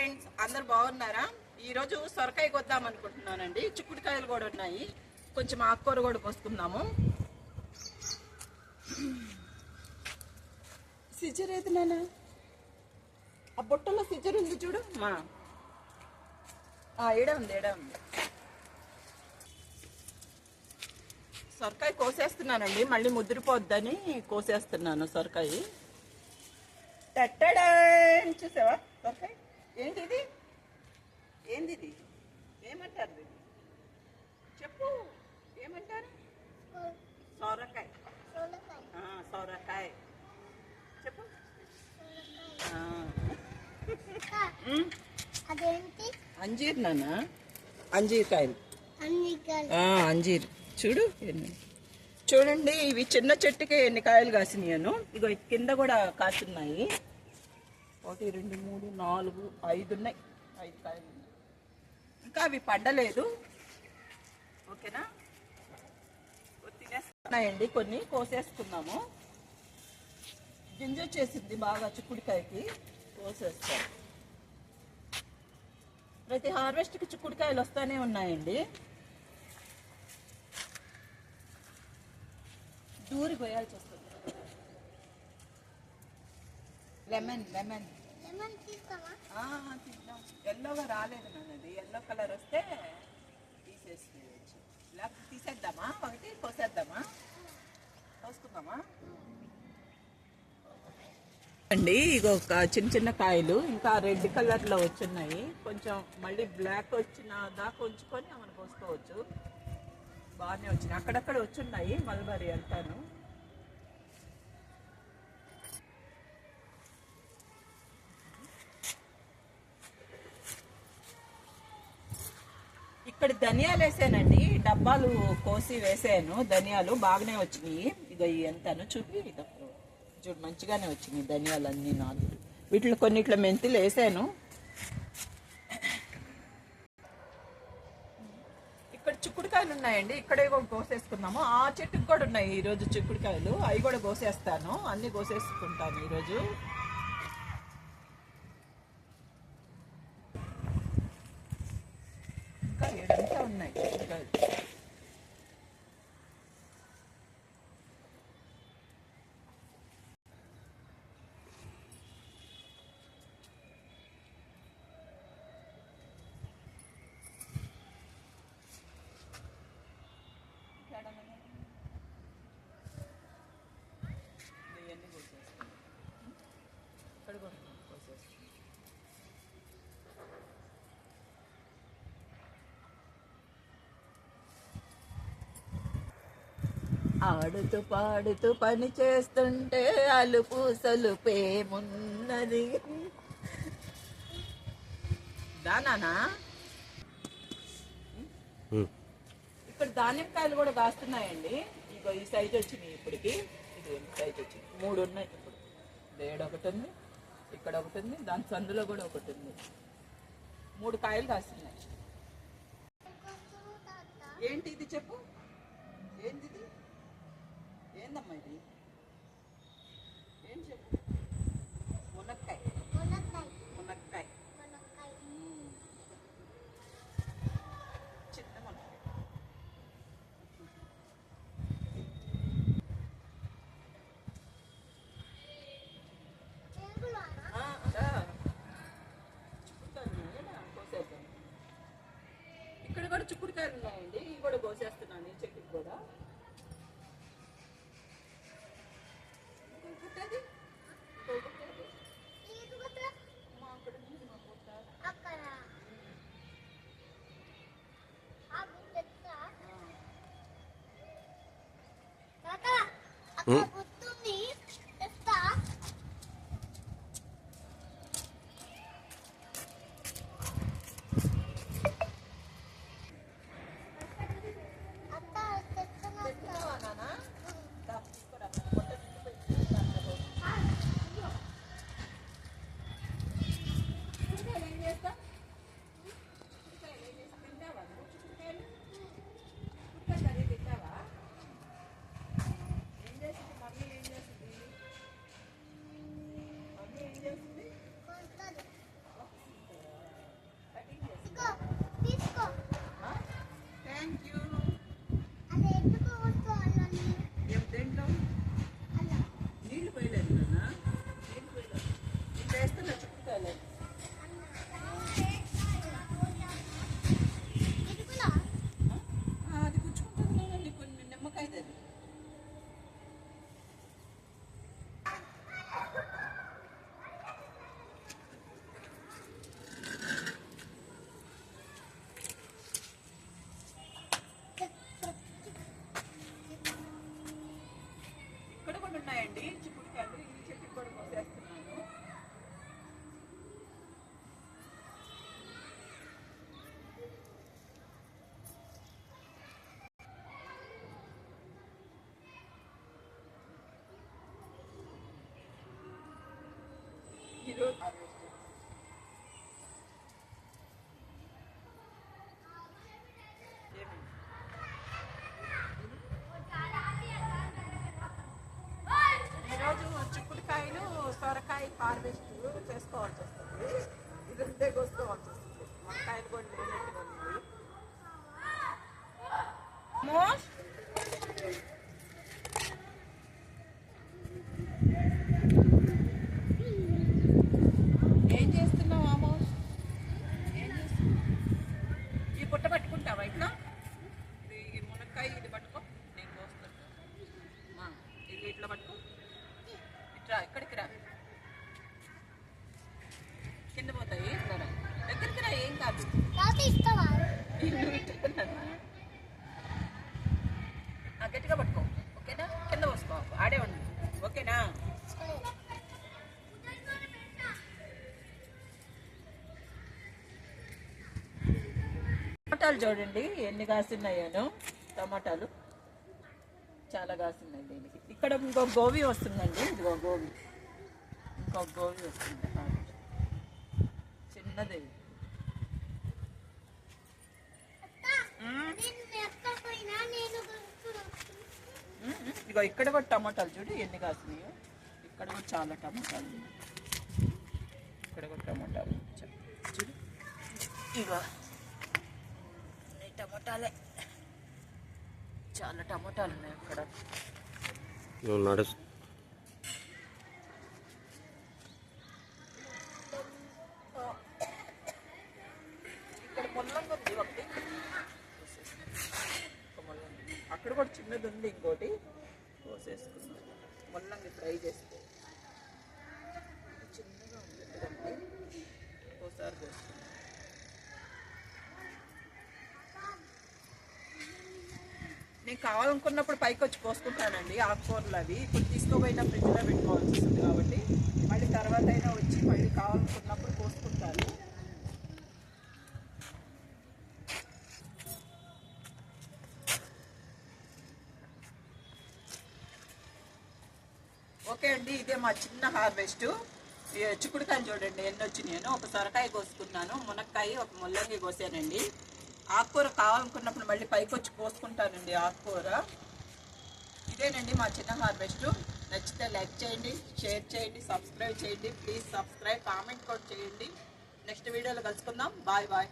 Friends, అందరు బాగున్నారా? ఈరోజు సొరకాయ కొద్దాం అనుకుంటున్నానండి. చిక్కుడుకాయలు కూడా ఉన్నాయి, కొంచెం ఆకుకూర కూడా కోసుకుందాము. సిజర్ అయితే నాన్న, ఆ బుట్టలో సిజర్ ఉంది చూడు మా. ఏడా ఉంది. సొరకాయ కోసేస్తున్నానండి, మళ్ళీ ముదిరిపోద్దని కోసేస్తున్నాను సొరకాయ. టట్టడా చూసావా సొరకాయ? ఏంటిది? ఏమంటారు దీన్ని? చెప్పు, ఏమంటారు? సొరకాయ. సొరకాయ చెప్పు. అంజీర్ నాన్న, అంజీరకాయలు. అంజీర్ చూడు చూడండి, ఇవి చిన్న చెట్టుకి ఎన్ని కాయలు కాసినాయను. ఇగో కింద కూడా కాస్తున్నాయి. 1 2 3 4 5 ఉన్నాయి. 5 కాయలు ఉన్నాయి. ఇంకా అవి పడ్డలేదు. ఓకేనా? తినేస్తున్నాయండి. కొన్ని కోసేసుకున్నాము. గింజ వచ్చేసింది బాగా చిక్కుడుకాయకి, కోసేస్తాం. ప్రతి హార్వెస్ట్కి చిక్కుడుకాయలు వస్తూనే ఉన్నాయండి. దూరి పోయాల్సి వస్తుంది. లెమన్ తీద్దాం. ఎల్లోగా రాలేదు నాన్నది. ఎల్లో కలర్ వస్తే తీసేసుకోవచ్చు. లేకపోతే తీసేద్దామా? ఒకటి కోసేద్దామా? కోసుకుందామా అండి? ఇగో ఒక చిన్న కాయలు ఇంకా రెడ్ కలర్లో వచ్చున్నాయి. కొంచెం మళ్ళీ బ్లాక్ వచ్చిన దాకా ఉంచుకొని మనం కోసుకోవచ్చు. బాగానే వచ్చినాయి, అక్కడక్కడ వచ్చున్నాయి మల్బరీ అంతాను. ఇక్కడ ధనియాలు వేసానండి, డబ్బాలు కోసి వేసాను. ధనియాలు బాగానే వచ్చినాయి. ఇక ఎంతను చూపి చూడు, మంచిగానే వచ్చినాయి ధనియాలు అన్నీ 4. వీటిలో కొన్నిట్లో మెంతులు వేసాను. ఇక్కడ చిక్కుడుకాయలు ఉన్నాయండి, ఇక్కడే కూడా కోసేసుకున్నాము. ఆ చెట్టుకు కూడా ఉన్నాయి ఈరోజు చిక్కుడుకాయలు, అవి కూడా కోసేస్తాను. అన్నీ కోసేసుకుంటాను ఈరోజు. ఇంకా ఏడంతా ఉన్నాయి చిక్కుడుకాయలు. ఆడుతూ పాడుతూ పని చేస్తుంటే అలుపు సలుపేమున్నది. దానా ఇక్కడ ధాన్యంకాయలు కూడా కాస్తున్నాయండి. ఇగో ఈ సైజు వచ్చినాయి ఇప్పటికి. ఇది సైజు వచ్చింది, 3 ఉన్నాయి ఇప్పుడు. ఏడ ఒకటి ఉంది, ఇక్కడ ఒకటి ఉంది, దాని సందులో కూడా ఒకటి ఉంది. 3 కాయలు కాస్తున్నాయి. ఏంటి ఇది చెప్పు? ఏంది? ఏందమ్మా ఇది? ఏం చెప్పు? మునక్కాయ. చిన్న మునక్కాయ. ఇక్కడ కూడా చిక్కుడుకాయలు ఉన్నాయండి, ఇవి కూడా కోసేస్తున్నాను. ఈ చెట్టుకి కూడా హార్వెస్ట్ చేసుకోవాల్సి వస్తుంది. ఇది ఉంటే కోసుకోవాల్సి వస్తుంది. వంకాయలు కూడా లేనట్టుగా ఉంది. ఏం చేస్తున్నావు ఆమోస్? ఏం చేస్తున్నావు? ఈ పుట్ట పట్టుకుంటావా ఇట్లా? ఇది మునక్కాయ ఇది పట్టుకో, నేను కోస్తాను. ఇది ఇట్లా పట్టుకో, ఇట్లా ఇక్కడికి రా, కింద పోతాయి. ఇట్లా రా, దగ్గరికి రా, ఏం కాదు. గట్టిగా పట్టుకో, ఓకేనా? కింద పోసుకో, ఆడే ఉండు, ఓకేనా? టమాటాలు చూడండి ఎన్ని కాస్తున్నాయో. టమాటాలు చాలా కాస్తున్నాయి దీనికి. ఇక్కడ ఇంకొక గోబీ వస్తుందండి, ఇదిగో గోబీ, ఇంకొక గోబీ వస్తుంది చిన్నది. ఇగో ఇక్కడ కూడా టమాటాలు చూడు ఎన్ని కాస్తున్నాయో. ఇక్కడ కూడా చాలా టమాటాలు, ఇక్కడ కూడా టమాటాలు చూడు. ఇగో టమాటాలే, చాలా టమాటాలు ఉన్నాయి అక్కడ. ఇక్కడ ముల్లంగి ఉంది ఒకటి, అక్కడ కూడా చిన్నది ఉంది ఇంకోటి, కోసేసుకున్నాం. ముల్లంగి ఫ్రై చేస్తే చిన్నగా ఉంది, ఒకసారి కోసుకున్నాం. నేను కావాలనుకున్నప్పుడు పైకి వచ్చి కోసుకుంటానండి ఆకుకూరలు. అవి ఇప్పుడు తీసుకోపోయినా ఫ్రిడ్జ్లో పెట్టుకోవాల్సి వస్తుంది కాబట్టి మళ్ళీ తర్వాత అయినా వచ్చి మళ్ళీ కావాలనుకున్నప్పుడు కోసుకుంటాను. ఓకే అండి, ఇదే మా చిన్న హార్వెస్ట్. చిక్కుడుకాయలు చూడండి ఎన్ని వచ్చినాయో. ఒక సొరకాయ కోసుకున్నాను, మునక్కాయ, ఒక ముల్లంగి కోసానండి. ఆకుకూర కావాలనుకున్నప్పుడు మళ్ళీ పైకి వచ్చి కోసుకుంటానండి ఆకుకూర. ఇదేనండి మా చిన్న హార్వెస్ట్. నచ్చితే లైక్ చేయండి, షేర్ చేయండి, సబ్స్క్రైబ్ చేయండి. ప్లీజ్ సబ్స్క్రైబ్, కామెంట్ కూడా చేయండి. నెక్స్ట్ వీడియోలో కలుసుకుందాం. Bye bye.